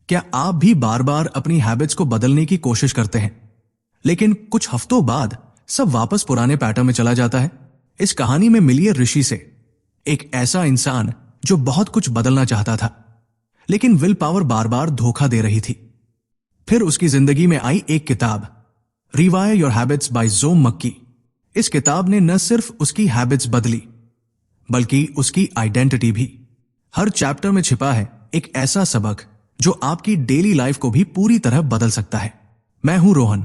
क्या आप भी बार बार अपनी हैबिट्स को बदलने की कोशिश करते हैं, लेकिन कुछ हफ्तों बाद सब वापस पुराने पैटर्न में चला जाता है? इस कहानी में मिलिए ऋषि से, एक ऐसा इंसान जो बहुत कुछ बदलना चाहता था, लेकिन विल पावर बार बार धोखा दे रही थी। फिर उसकी जिंदगी में आई एक किताब, रिवायर योर हैबिट्स बाय जोम मक्की। इस किताब ने न सिर्फ उसकी हैबिट्स बदली, बल्कि उसकी आइडेंटिटी भी। हर चैप्टर में छिपा है एक ऐसा सबक जो आपकी डेली लाइफ को भी पूरी तरह बदल सकता है। मैं हूं रोहन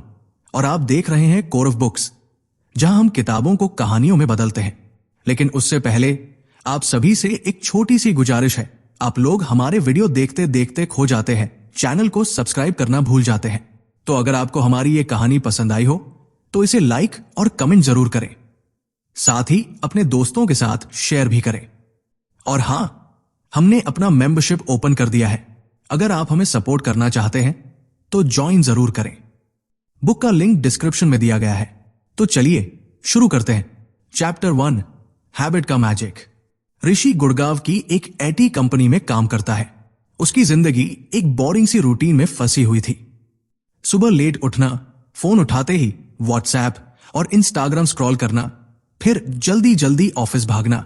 और आप देख रहे हैं कोर ऑफ बुक्स, जहां हम किताबों को कहानियों में बदलते हैं। लेकिन उससे पहले आप सभी से एक छोटी सी गुजारिश है। आप लोग हमारे वीडियो देखते देखते खो जाते हैं, चैनल को सब्सक्राइब करना भूल जाते हैं। तो अगर आपको हमारी ये कहानी पसंद आई हो तो इसे लाइक और कमेंट जरूर करें, साथ ही अपने दोस्तों के साथ शेयर भी करें। और हां, हमने अपना मेंबरशिप ओपन कर दिया है। अगर आप हमें सपोर्ट करना चाहते हैं तो ज्वाइन जरूर करें। बुक का लिंक डिस्क्रिप्शन में दिया गया है। तो चलिए शुरू करते हैं। चैप्टर 1, हैबिट का मैजिक। ऋषि गुड़गांव की एक आईटी कंपनी में काम करता है। उसकी जिंदगी एक बोरिंग सी रूटीन में फंसी हुई थी। सुबह लेट उठना, फोन उठाते ही व्हाट्सएप और इंस्टाग्राम स्क्रॉल करना, फिर जल्दी जल्दी ऑफिस भागना,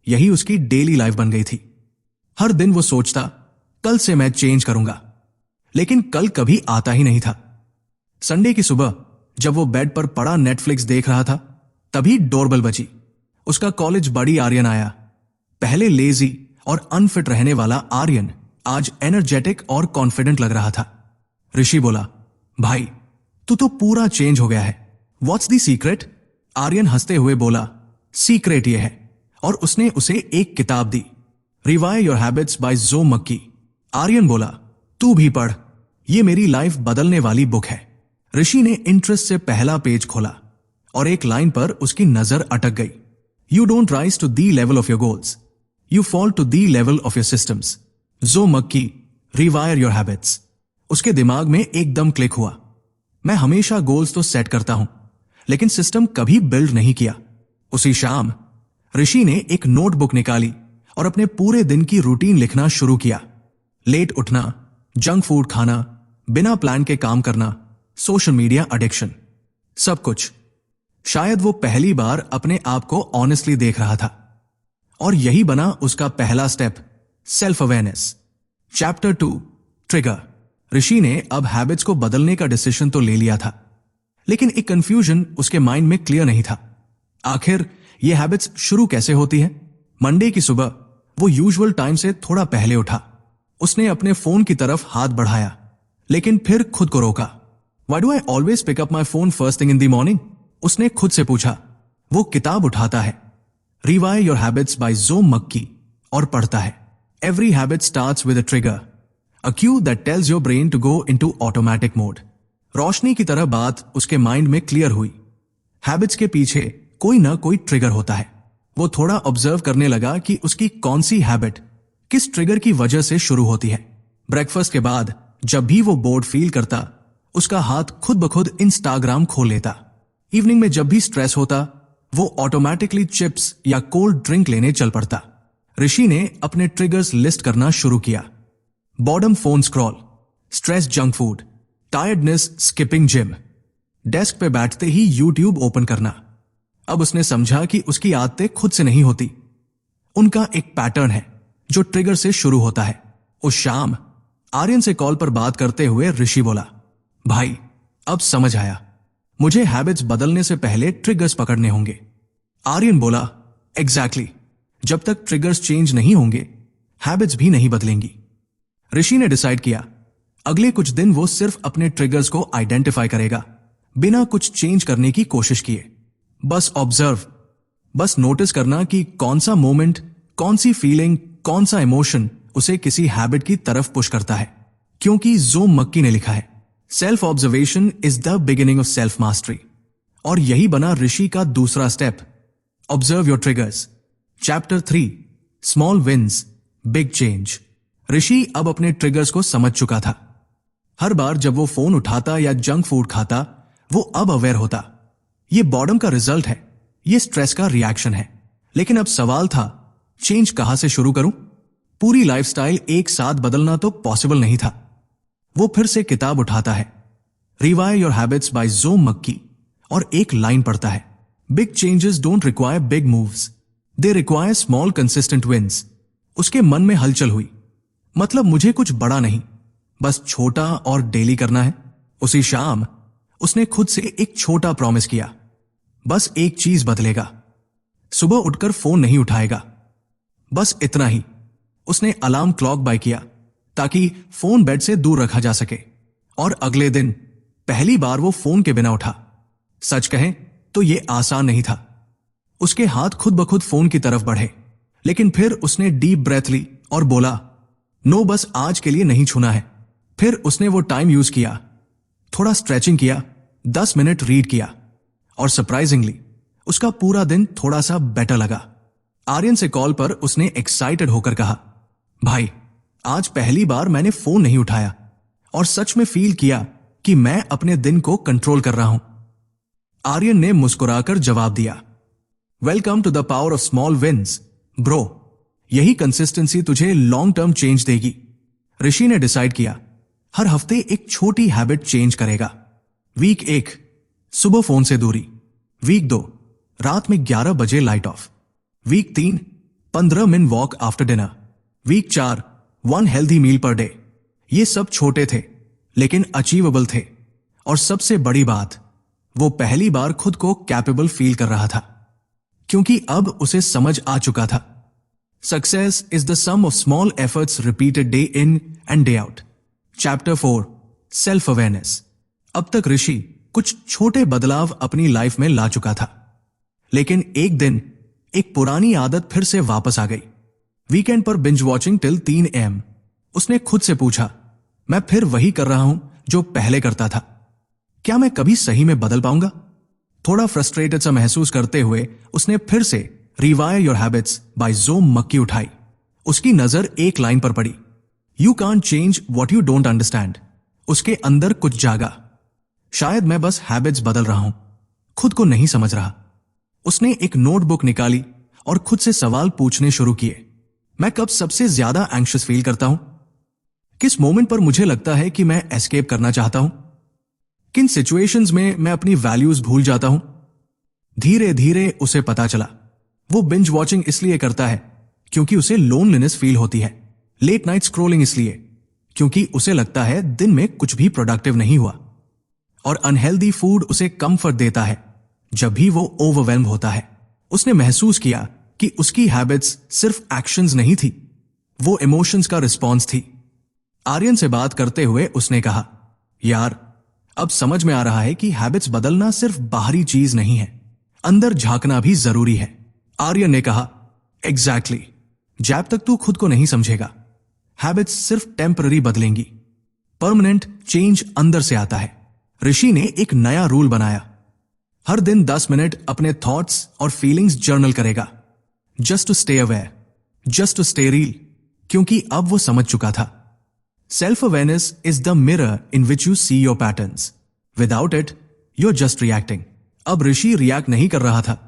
यही उसकी डेली लाइफ बन गई थी। हर दिन वो सोचता, कल से मैं चेंज करूंगा, लेकिन कल कभी आता ही नहीं था। संडे की सुबह जब वो बेड पर पड़ा नेटफ्लिक्स देख रहा था, तभी डोरबेल बजी। उसका कॉलेज बड़ी आर्यन आया। पहले लेजी और अनफिट रहने वाला आर्यन आज एनर्जेटिक और कॉन्फिडेंट लग रहा था। ऋषि बोला, भाई तू तो पूरा चेंज हो गया है, व्हाट्स द सीक्रेट? आर्यन हंसते हुए बोला, सीक्रेट ये है। और उसने उसे एक किताब दी, रिवायर योर हैबिट्स बाय जोम मक्की। आर्यन बोला, तू भी पढ़, ये मेरी लाइफ बदलने वाली बुक है। ऋषि ने इंटरेस्ट से पहला पेज खोला और एक लाइन पर उसकी नजर अटक गई। You don't rise to the level of your goals, you fall to the level of your systems. जोम मक्की, रिवायर योर हैबिट्स। उसके दिमाग में एकदम क्लिक हुआ। मैं हमेशा गोल्स तो सेट करता हूं, लेकिन सिस्टम कभी बिल्ड नहीं किया। उसी शाम ऋषि ने एक नोटबुक निकाली और अपने पूरे दिन की रूटीन लिखना शुरू किया। लेट उठना, जंक फूड खाना, बिना प्लान के काम करना, सोशल मीडिया एडिक्शन, सब कुछ। शायद वो पहली बार अपने आप को ऑनेस्टली देख रहा था। और यही बना उसका पहला step, self awareness. Chapter 2, trigger. Rishi ने अब हैबिट्स को बदलने का डिसीजन तो ले लिया था, लेकिन एक कंफ्यूजन उसके माइंड में क्लियर नहीं था। आखिर ये हैबिट्स शुरू कैसे होती है? मंडे की सुबह वो यूजुअल टाइम से थोड़ा पहले उठा। उसने अपने फोन की तरफ हाथ बढ़ाया, लेकिन फिर खुद को रोका। Why do I always pick up my phone first thing in the morning? उसने खुद से पूछा। वो किताब उठाता है, रिवायर योर हैबिट्स बाय जोम मक्की, और पढ़ता है। Every habit starts with a trigger, a cue that tells your brain to go into automatic mode. रोशनी की तरह बात उसके माइंड में क्लियर हुई। हैबिट्स के पीछे कोई ना कोई ट्रिगर होता है। वो थोड़ा ऑब्जर्व करने लगा कि उसकी कौन सी हैबिट किस ट्रिगर की वजह से शुरू होती है। ब्रेकफास्ट के बाद जब भी वो बोर्ड फील करता, उसका हाथ खुद ब खुद इंस्टाग्राम खोल लेता। इवनिंग में जब भी स्ट्रेस होता, वो ऑटोमेटिकली चिप्स या कोल्ड ड्रिंक लेने चल पड़ता। ऋषि ने अपने ट्रिगर्स लिस्ट करना शुरू किया। Boredom phone scroll, stress junk food, tiredness skipping gym, desk पे बैठते ही यूट्यूब ओपन करना। अब उसने समझा कि उसकी आदतें खुद से नहीं होती, उनका एक पैटर्न है जो ट्रिगर से शुरू होता है। उस शाम आर्यन से कॉल पर बात करते हुए ऋषि बोला, भाई अब समझ आया, मुझे हैबिट्स बदलने से पहले ट्रिगर्स पकड़ने होंगे। आर्यन बोला, एग्जैक्टली, जब तक ट्रिगर्स चेंज नहीं होंगे हैबिट्स भी नहीं बदलेंगी। ऋषि ने डिसाइड किया, अगले कुछ दिन वो सिर्फ अपने ट्रिगर्स को आइडेंटिफाई करेगा, बिना कुछ चेंज करने की कोशिश किए। बस ऑब्जर्व, बस नोटिस करना कि कौन सा मोमेंट, कौन सी फीलिंग, कौन सा इमोशन उसे किसी हैबिट की तरफ पुश करता है। क्योंकि जोम मक्की ने लिखा है, self observation is the beginning of self mastery. और यही बना ऋषि का दूसरा step, observe your triggers. Chapter 3, small wins big change. Rishi अब अपने ट्रिगर्स को समझ चुका था। हर बार जब वो फोन उठाता या जंक फूड खाता, वो अब अवेयर होता, ये बॉर्डम का रिजल्ट है, ये स्ट्रेस का रिएक्शन है। लेकिन अब सवाल था, चेंज कहां से शुरू करूं? पूरी लाइफस्टाइल एक साथ बदलना तो पॉसिबल नहीं था। वो फिर से किताब उठाता है, रिवायर योर हैबिट्स बाय जो मक्की, और एक लाइन पढ़ता है, big changes don't require big moves, they require small consistent wins. उसके मन में हलचल हुई। मतलब मुझे कुछ बड़ा नहीं, बस छोटा और डेली करना है। उसी शाम उसने खुद से एक छोटा प्रॉमिस किया, बस एक चीज बदलेगा, सुबह उठकर फोन नहीं उठाएगा। बस इतना ही। उसने अलार्म क्लॉक बाय किया ताकि फोन बेड से दूर रखा जा सके, और अगले दिन पहली बार वो फोन के बिना उठा। सच कहें तो यह आसान नहीं था। उसके हाथ खुद ब खुद फोन की तरफ बढ़े, लेकिन फिर उसने डीप ब्रेथ ली और बोला, नो, बस आज के लिए नहीं छूना है। फिर उसने वो टाइम यूज किया, थोड़ा स्ट्रेचिंग किया, 10 मिनट रीड किया, और सरप्राइजिंगली उसका पूरा दिन थोड़ा सा बेटर लगा। आर्यन से कॉल पर उसने एक्साइटेड होकर कहा, भाई, आज पहली बार मैंने फोन नहीं उठाया और सच में फील किया कि मैं अपने दिन को कंट्रोल कर रहा हूं। आर्यन ने मुस्कुराकर जवाब दिया, welcome to the power of small wins bro. यही कंसिस्टेंसी तुझे लॉन्ग टर्म चेंज देगी। ऋषि ने डिसाइड किया, हर हफ्ते एक छोटी हैबिट चेंज करेगा। वीक 1, सुबह फोन से दूरी। वीक 2, रात में 11 बजे light off. Week 3, 15 minute walk after dinner. Week 4, 1 healthy meal per day. ये सब छोटे थे लेकिन अचीवेबल थे, और सबसे बड़ी बात, वो पहली बार खुद को कैपेबल फील कर रहा था, क्योंकि अब उसे समझ आ चुका था, success is the sum of small efforts repeated day in and day out. Chapter 4, self awareness. अब तक ऋषि कुछ छोटे बदलाव अपनी लाइफ में ला चुका था, लेकिन एक दिन एक पुरानी आदत फिर से वापस आ गई। वीकेंड पर बिंज वॉचिंग टिल 3 AM। उसने खुद से पूछा, मैं फिर वही कर रहा हूं जो पहले करता था, क्या मैं कभी सही में बदल पाऊंगा? थोड़ा फ्रस्ट्रेटेड सा महसूस करते हुए उसने फिर से रिवायर योर हैबिट्स बाय जो मक्की उठाई। उसकी नजर एक लाइन पर पड़ी, you can't change what you don't understand. उसके अंदर कुछ जागा, शायद मैं बस हैबिट्स बदल रहा हूं, खुद को नहीं समझ रहा। उसने एक नोटबुक निकाली और खुद से सवाल पूछने शुरू किए, मैं कब सबसे ज्यादा एंग्शियस फील करता हूं? किस मोमेंट पर मुझे लगता है कि मैं एस्केप करना चाहता हूं? किन सिचुएशंस में मैं अपनी वैल्यूज भूल जाता हूं? धीरे धीरे उसे पता चला, वो बिंज वॉचिंग इसलिए करता है क्योंकि उसे लोनलीनेस फील होती है। लेट नाइट स्क्रोलिंग इसलिए क्योंकि उसे लगता है दिन में कुछ भी प्रोडक्टिव नहीं हुआ। और अनहेल्दी फूड उसे कंफर्ट देता है जब भी वो ओवरवेल्म होता है। उसने महसूस किया कि उसकी हैबिट्स सिर्फ एक्शंस नहीं थी, वो इमोशंस का रिस्पॉन्स थी। आर्यन से बात करते हुए उसने कहा, यार, अब समझ में आ रहा है कि हैबिट्स बदलना सिर्फ बाहरी चीज नहीं है, अंदर झांकना भी जरूरी है। आर्यन ने कहा, एग्जैक्टली, जब तक तू खुद को नहीं समझेगा, हैबिट्स सिर्फ टेम्पररी बदलेंगी, परमानेंट चेंज अंदर से आता है। ऋषि ने एक नया रूल बनाया, हर दिन 10 मिनट अपने थॉट्स और फीलिंग्स जर्नल करेगा, just to stay aware, just to stay real, क्योंकि अब वो समझ चुका था, self awareness is the mirror in which you see your patterns, without it you are just reacting. अब ऋषि रिएक्ट नहीं कर रहा था,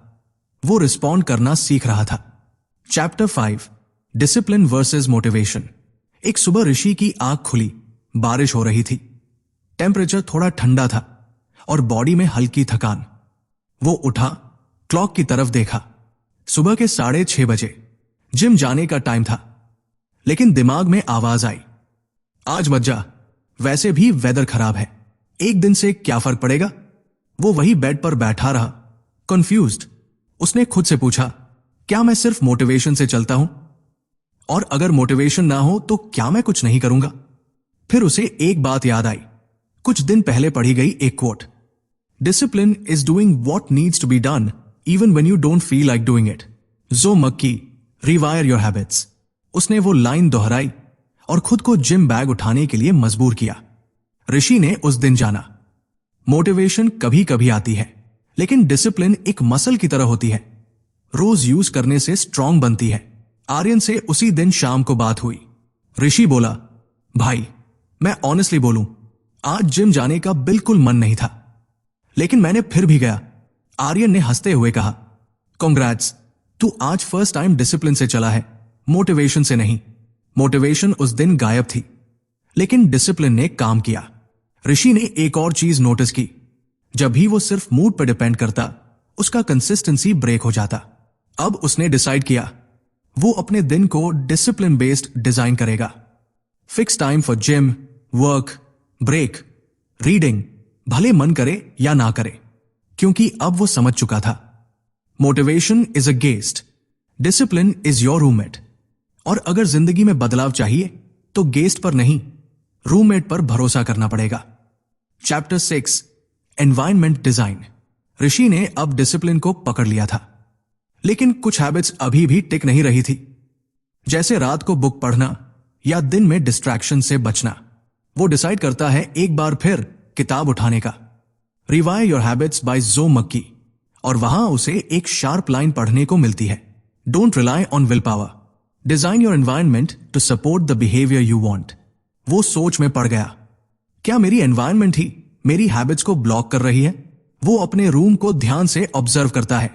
वो रिस्पॉन्ड करना सीख रहा था। Chapter 5, discipline versus motivation. एक सुबह ऋषि की आंख खुली, बारिश हो रही थी, टेम्परेचर थोड़ा ठंडा था और बॉडी में हल्की थकान। वो उठा, क्लॉक की तरफ देखा, सुबह के 6:30 बजे, जिम जाने का टाइम था। लेकिन दिमाग में आवाज आई, आज मत जा, वैसे भी वेदर खराब है, एक दिन से क्या फर्क पड़ेगा? वो वही बेड पर बैठा रहा, कंफ्यूज्ड। उसने खुद से पूछा, क्या मैं सिर्फ मोटिवेशन से चलता हूं? और अगर मोटिवेशन ना हो तो क्या मैं कुछ नहीं करूंगा? फिर उसे एक बात याद आई, कुछ दिन पहले पढ़ी गई एक quote, discipline is doing what needs to be done even when you don't feel like doing it. जो मक्की, रिवायर योर हैबिट्स। उसने वो लाइन दोहराई और खुद को जिम बैग उठाने के लिए मजबूर किया। ऋषि ने उस दिन जाना, मोटिवेशन कभी कभी आती है, लेकिन डिसिप्लिन एक मसल की तरह होती है, रोज यूज करने से स्ट्रांग बनती है। आर्यन से उसी दिन शाम को बात हुई। ऋषि बोला, भाई, मैं ऑनेस्टली बोलूं, आज जिम जाने का बिल्कुल मन नहीं था, लेकिन मैंने फिर भी गया। आर्यन ने हंसते हुए कहा, कांग्रेट्स, तू आज फर्स्ट टाइम डिसिप्लिन से चला है, मोटिवेशन से नहीं। मोटिवेशन उस दिन गायब थी, लेकिन डिसिप्लिन ने काम किया। ऋषि ने एक और चीज नोटिस की, जब भी वो सिर्फ मूड पर डिपेंड करता, उसका कंसिस्टेंसी ब्रेक हो जाता। अब उसने डिसाइड किया वो अपने दिन को डिसिप्लिन बेस्ड डिजाइन करेगा। Fix time for gym, work, break, reading, भले मन करे या ना करे, क्योंकि अब वो समझ चुका था motivation is a guest, discipline is your roommate. और अगर जिंदगी में बदलाव चाहिए तो गेस्ट पर नहीं, रूममेट पर भरोसा करना पड़ेगा। Chapter 6 environment design. ऋषि ने अब डिसिप्लिन को पकड़ लिया था, लेकिन कुछ हैबिट्स अभी भी टिक नहीं रही थी, जैसे रात को बुक पढ़ना या दिन में डिस्ट्रैक्शन से बचना। वो डिसाइड करता है एक बार फिर किताब उठाने का, रिवाइव योर हैबिट्स बाय जो मक्की, और वहां उसे एक शार्प लाइन पढ़ने को मिलती है, don't rely on willpower, design your environment to support the behaviour you want. वो सोच में पड़ गया, क्या मेरी एनवायरनमेंट ही मेरी हैबिट्स को ब्लॉक कर रही है? वो अपने रूम को ध्यान से ऑब्जर्व करता है,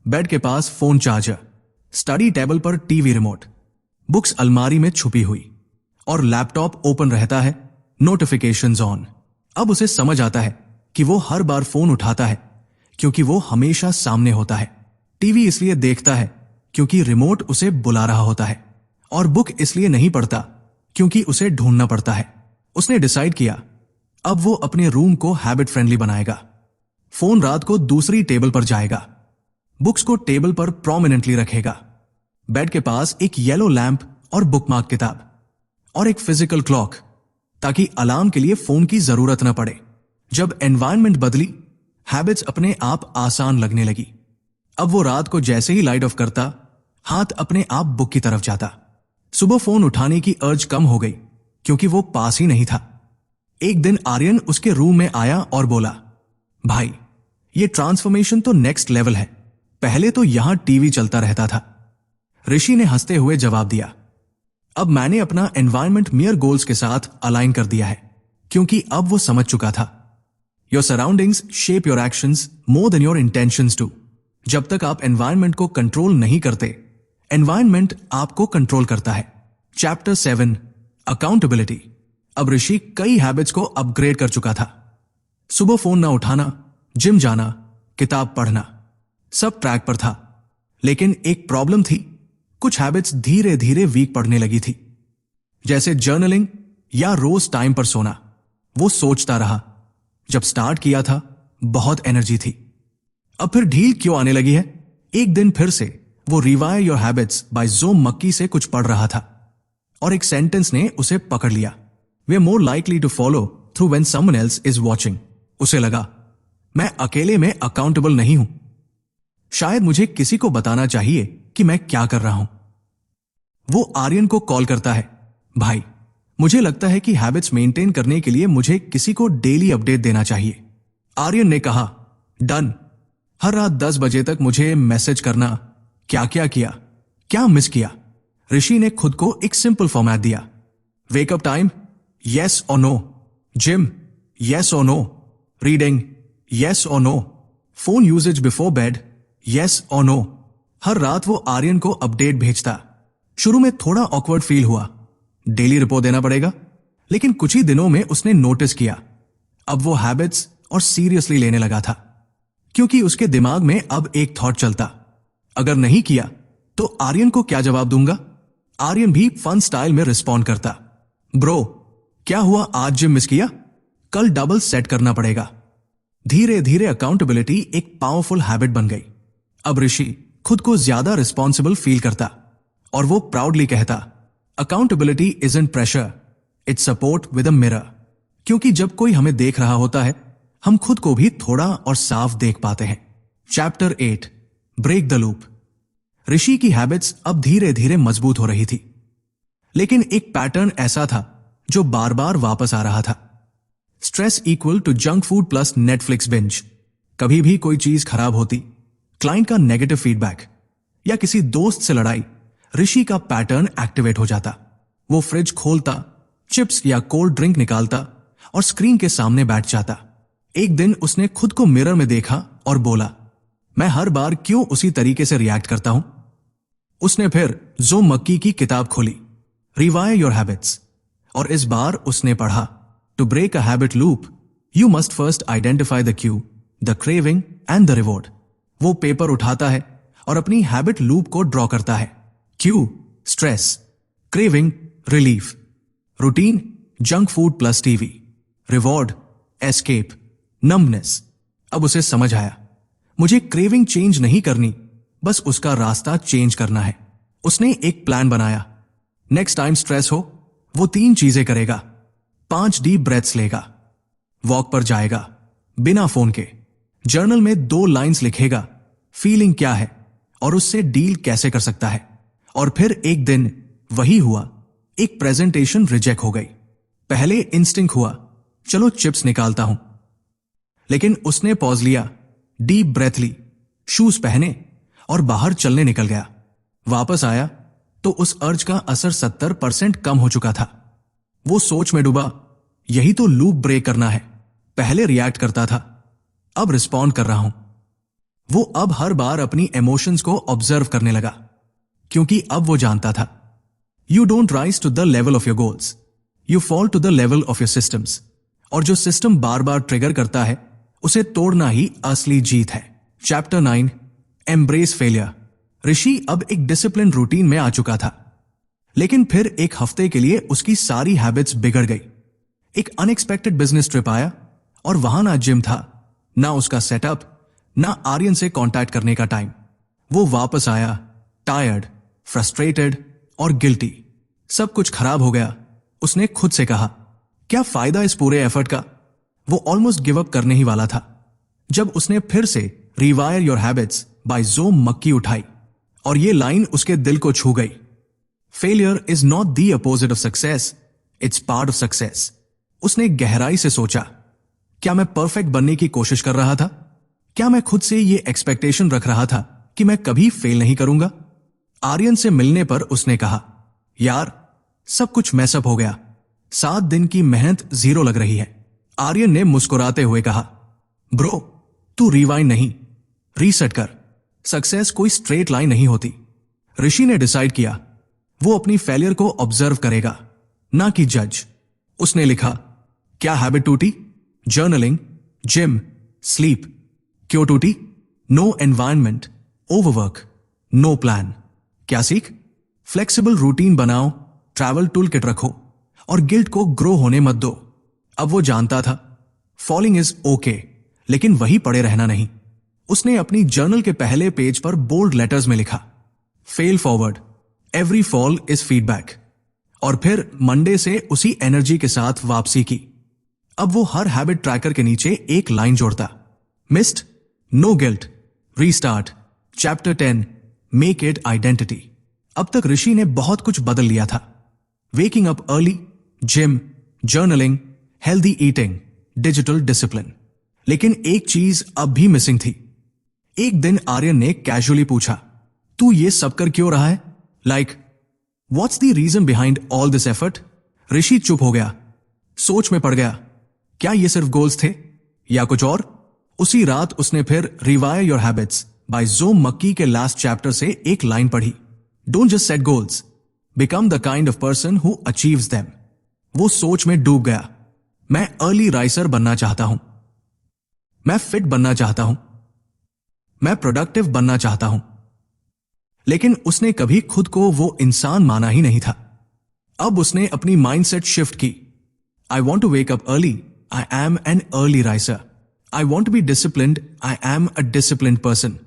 बेड के पास फोन चार्जर, स्टडी टेबल पर टीवी रिमोट, बुक्स अलमारी में छुपी हुई, और लैपटॉप ओपन रहता है, नोटिफिकेशंस ऑन। अब उसे समझ आता है कि वो हर बार फोन उठाता है क्योंकि वो हमेशा सामने होता है, टीवी इसलिए देखता है क्योंकि रिमोट उसे बुला रहा होता है, और बुक इसलिए नहीं पढ़ता क्योंकि उसे ढूंढना पड़ता है। उसने डिसाइड किया अब वो अपने रूम को हैबिट फ्रेंडली बनाएगा। फोन रात को दूसरी टेबल पर जाएगा, बुक्स को टेबल पर प्रोमिनेंटली रखेगा, बेड के पास एक येलो लैंप और बुकमार्क किताब, और एक फिजिकल क्लॉक, ताकि अलार्म के लिए फोन की जरूरत न पड़े। जब एनवायरनमेंट बदली, हैबिट्स अपने आप आसान लगने लगी। अब वो रात को जैसे ही लाइट ऑफ करता, हाथ अपने आप बुक की तरफ जाता। सुबह फोन उठाने की अर्ज कम हो गई क्योंकि वो पास ही नहीं था। एक दिन आर्यन उसके रूम में आया और बोला, भाई ये ट्रांसफॉर्मेशन तो नेक्स्ट लेवल है, पहले तो यहां टीवी चलता रहता था। ऋषि ने हंसते हुए जवाब दिया, अब मैंने अपना एनवायरनमेंट मियर गोल्स के साथ अलाइन कर दिया है, क्योंकि अब वो समझ चुका था your surroundings shape your actions more than your intentions too. जब तक आप एनवायरनमेंट को कंट्रोल नहीं करते, एनवायरनमेंट आपको कंट्रोल करता है। Chapter 7 accountability. अब ऋषि कई हैबिट्स को अपग्रेड कर चुका था। सुबह फोन ना उठाना, जिम जाना, किताब पढ़ना, सब ट्रैक पर था। लेकिन एक प्रॉब्लम थी, कुछ हैबिट्स धीरे धीरे वीक पड़ने लगी थी, जैसे जर्नलिंग या रोज टाइम पर सोना। वो सोचता रहा, जब स्टार्ट किया था बहुत एनर्जी थी, अब फिर ढील क्यों आने लगी है? एक दिन फिर से वो रिवाइव योर हैबिट्स बाय जो मक्की से कुछ पढ़ रहा था, और एक सेंटेंस ने उसे पकड़ लिया, they are more likely to follow through when someone else is watching. उसे लगा, मैं अकेले में अकाउंटेबल नहीं हूं, शायद मुझे किसी को बताना चाहिए कि मैं क्या कर रहा हूं। वो आर्यन को कॉल करता है, भाई मुझे लगता है कि हैबिट्स मेंटेन करने के लिए मुझे किसी को डेली अपडेट देना चाहिए। आर्यन ने कहा, डन, हर रात 10 बजे तक मुझे मैसेज करना, क्या क्या किया, क्या मिस किया। ऋषि ने खुद को एक सिंपल फॉर्मेट दिया, वेकअप टाइम यस और नो, जिम यस और नो, रीडिंग यस और no, phone usage before bed yes और नो। हर रात वो आर्यन को अपडेट भेजता। शुरू में थोड़ा ऑकवर्ड फील हुआ, डेली रिपोर्ट देना पड़ेगा, लेकिन कुछ ही दिनों में उसने नोटिस किया अब वो हैबिट्स और सीरियसली लेने लगा था, क्योंकि उसके दिमाग में अब एक थॉट चलता, अगर नहीं किया तो आर्यन को क्या जवाब दूंगा। आर्यन भी फन स्टाइल में रिस्पॉन्ड करता, ब्रो क्या हुआ, आज जिम मिस किया, कल डबल सेट करना पड़ेगा। धीरे धीरे अकाउंटेबिलिटी एक पावरफुल हैबिट बन गई। अब ऋषि खुद को ज्यादा रिस्पॉन्सिबल फील करता, और वो प्राउडली कहता, accountability isn't pressure, it's support with a mirror. क्योंकि जब कोई हमें देख रहा होता है, हम खुद को भी थोड़ा और साफ देख पाते हैं। Chapter 8 break the loop. Rishi की हैबिट्स अब धीरे धीरे मजबूत हो रही थी, लेकिन एक पैटर्न ऐसा था जो बार बार वापस आ रहा था। Stress equal to junk food plus Netflix binge. कभी भी कोई चीज खराब होती, क्लाइंट का नेगेटिव फीडबैक या किसी दोस्त से लड़ाई, ऋषि का पैटर्न एक्टिवेट हो जाता। वो फ्रिज खोलता, चिप्स या कोल्ड ड्रिंक निकालता और स्क्रीन के सामने बैठ जाता। एक दिन उसने खुद को मिरर में देखा और बोला, मैं हर बार क्यों उसी तरीके से रिएक्ट करता हूं। उसने फिर जो मक्की की किताब खोली, रिवाइव योर हैबिट्स, और इस बार उसने पढ़ा, to break a habit loop you must first identify the cue, the craving and the reward. वो पेपर उठाता है और अपनी हैबिट लूप को ड्रॉ करता है। Q, stress, craving, relief, routine, junk food plus TV, reward, escape, numbness. अब उसे समझ आया, मुझे क्रेविंग चेंज नहीं करनी, बस उसका रास्ता चेंज करना है। उसने एक प्लान बनाया। नेक्स्ट टाइम स्ट्रेस हो, वो 3 चीजें करेगा। 5 डीप ब्रेथ्स लेगा, वॉक पर जाएगा बिना फोन के, जर्नल में 2 लाइंस लिखेगा, फीलिंग क्या है और उससे डील कैसे कर सकता है। और फिर एक दिन वही हुआ, एक प्रेजेंटेशन रिजेक्ट हो गई। पहले इंस्टिंक्ट हुआ, चलो चिप्स निकालता हूं, लेकिन उसने पॉज लिया, डीप ब्रेथ ली, शूज पहने और बाहर चलने निकल गया। वापस आया तो उस अर्ज का असर 70% कम हो चुका था। वो सोच में डूबा, यही तो लूप ब्रेक करना है। पहले रिएक्ट करता था, अब रिस्पॉन्ड कर रहा हूं। वो अब हर बार अपनी इमोशंस को ऑब्जर्व करने लगा, क्योंकि अब वो जानता था, you don't rise to the level of your goals, you fall to the level of your systems. और जो सिस्टम बार बार ट्रिगर करता है, उसे तोड़ना ही असली जीत है। Chapter 9, embrace failure. ऋषि अब एक डिसिप्लिन रूटीन में आ चुका था, लेकिन फिर एक हफ्ते के लिए उसकी सारी हैबिट्स बिगड़ गई। एक अनएक्सपेक्टेड बिजनेस ट्रिप आया और वहां ना जिम था, ना उसका सेटअप, ना आर्यन से कांटेक्ट करने का टाइम। वो वापस आया टायर्ड, फ्रस्ट्रेटेड और गिल्टी। सब कुछ खराब हो गया। उसने खुद से कहा, क्या फायदा इस पूरे एफर्ट का। वो ऑलमोस्ट गिव अप करने ही वाला था जब उसने फिर से रिवायर योर हैबिट्स बाय जोम मक्की उठाई, और ये लाइन उसके दिल को छू गई। Failure is not the opposite of success, it's part of success. उसने गहराई से सोचा, क्या मैं परफेक्ट बनने की कोशिश कर रहा था? क्या मैं खुद से ये एक्सपेक्टेशन रख रहा था कि मैं कभी फेल नहीं करूंगा? आर्यन से मिलने पर उसने कहा, यार सब कुछ मैसअप हो गया, 7 दिन की मेहनत 0 लग रही है। आर्यन ने मुस्कुराते हुए कहा, ब्रो तू रिवाइंड नहीं, रीसेट कर। सक्सेस कोई स्ट्रेट लाइन नहीं होती। ऋषि ने डिसाइड किया, वो अपनी फेलियर को ऑब्जर्व करेगा, ना कि जज। उसने लिखा, क्या हैबिट टूटी? Journaling, gym, sleep. क्यों टूटी? No environment, overwork, no plan. क्या सीख? फ्लेक्सिबल रूटीन बनाओ, ट्रैवल टूल किट रखो और गिल्ट को ग्रो होने मत दो। अब वो जानता था, फॉलिंग इज ओके, लेकिन वही पड़े रहना नहीं। उसने अपनी जर्नल के पहले पेज पर बोल्ड लेटर्स में लिखा, fail forward, every fall is feedback. और फिर मंडे से उसी एनर्जी के साथ वापसी की। अब वो हर हैबिट ट्रैकर के नीचे एक लाइन जोड़ता, missed, no guilt, restart. Chapter 10, make it identity. अब तक ऋषि ने बहुत कुछ बदल लिया था। Waking up early, gym, journaling, healthy eating, digital discipline. लेकिन एक चीज अब भी मिसिंग थी। एक दिन आर्यन ने कैजुअली पूछा, तू ये सब कर क्यों रहा है? Like what's the reason behind all this effort? Rishi चुप हो गया, सोच में पड़ गया। क्या ये सिर्फ गोल्स थे या कुछ और? उसी रात उसने फिर रिवायर योर हैबिट्स बाय जोम मक्की के लास्ट चैप्टर से एक लाइन पढ़ी, don't just set goals, become the kind of person who achieves them. वो सोच में डूब गया। मैं अर्ली राइजर बनना चाहता हूं, मैं फिट बनना चाहता हूं, मैं प्रोडक्टिव बनना चाहता हूं। लेकिन उसने कभी खुद को वो इंसान माना ही नहीं था। अब उसने अपनी माइंडसेट शिफ्ट की। I want to wake up early, I am an early riser. I want to be disciplined, I am a disciplined person.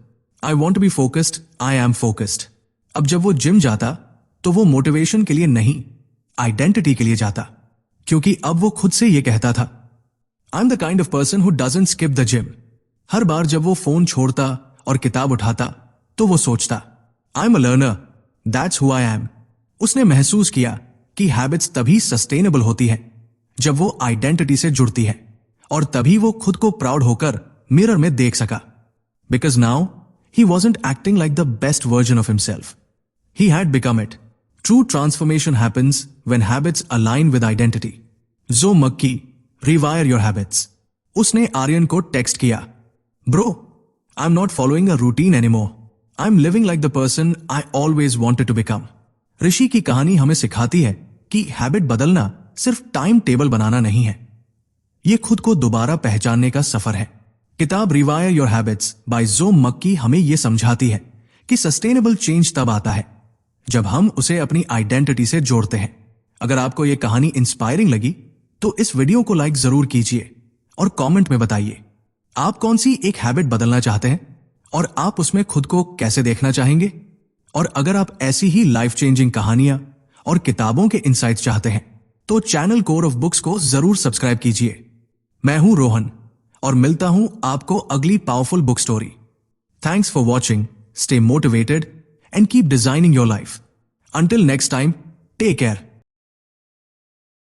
I want to be focused, I am focused. अब जब वो gym जाता तो वो motivation के लिए नहीं, identity के लिए जाता, क्योंकि अब वो खुद से ये कहता था, I am the kind of person who doesn't skip the gym. हर बार जब वो फोन छोड़ता और किताब उठाता तो वो सोचता, आई am a learner, that's who I am. उसने महसूस किया कि हैबिट्स तभी सस्टेनेबल होती है जब वो आइडेंटिटी से जुड़ती है, और तभी वो खुद को प्राउड होकर मिरर में देख सका। Because now he wasn't acting like the best version of himself, he had become it. True transformation happens when habits align with identity. जोम मक्की, रिवायर योर हैबिट्स। उसने आर्यन को टेक्स्ट किया, bro I am not following a routine anymore, I am living like the person I always wanted to become. Rishi की कहानी हमें सिखाती है कि हैबिट बदलना सिर्फ टाइम टेबल बनाना नहीं है, ये खुद को दोबारा पहचानने का सफर है। किताब रिवायर योर हैबिट्स बाय जो मक्की हमें यह समझाती है कि सस्टेनेबल चेंज तब आता है जब हम उसे अपनी आइडेंटिटी से जोड़ते हैं। अगर आपको यह कहानी इंस्पायरिंग लगी तो इस वीडियो को लाइक जरूर कीजिए और कमेंट में बताइए आप कौन सी एक हैबिट बदलना चाहते हैं और आप उसमें खुद को कैसे देखना चाहेंगे। और अगर आप ऐसी ही लाइफ चेंजिंग कहानियां और किताबों के इनसाइट्स चाहते हैं तो चैनल कोर ऑफ बुक्स को जरूर सब्सक्राइब कीजिए। मैं हूं रोहन और मिलता हूं आपको अगली powerful book story. Thanks for watching, stay motivated and keep designing your life. Until next time, take care.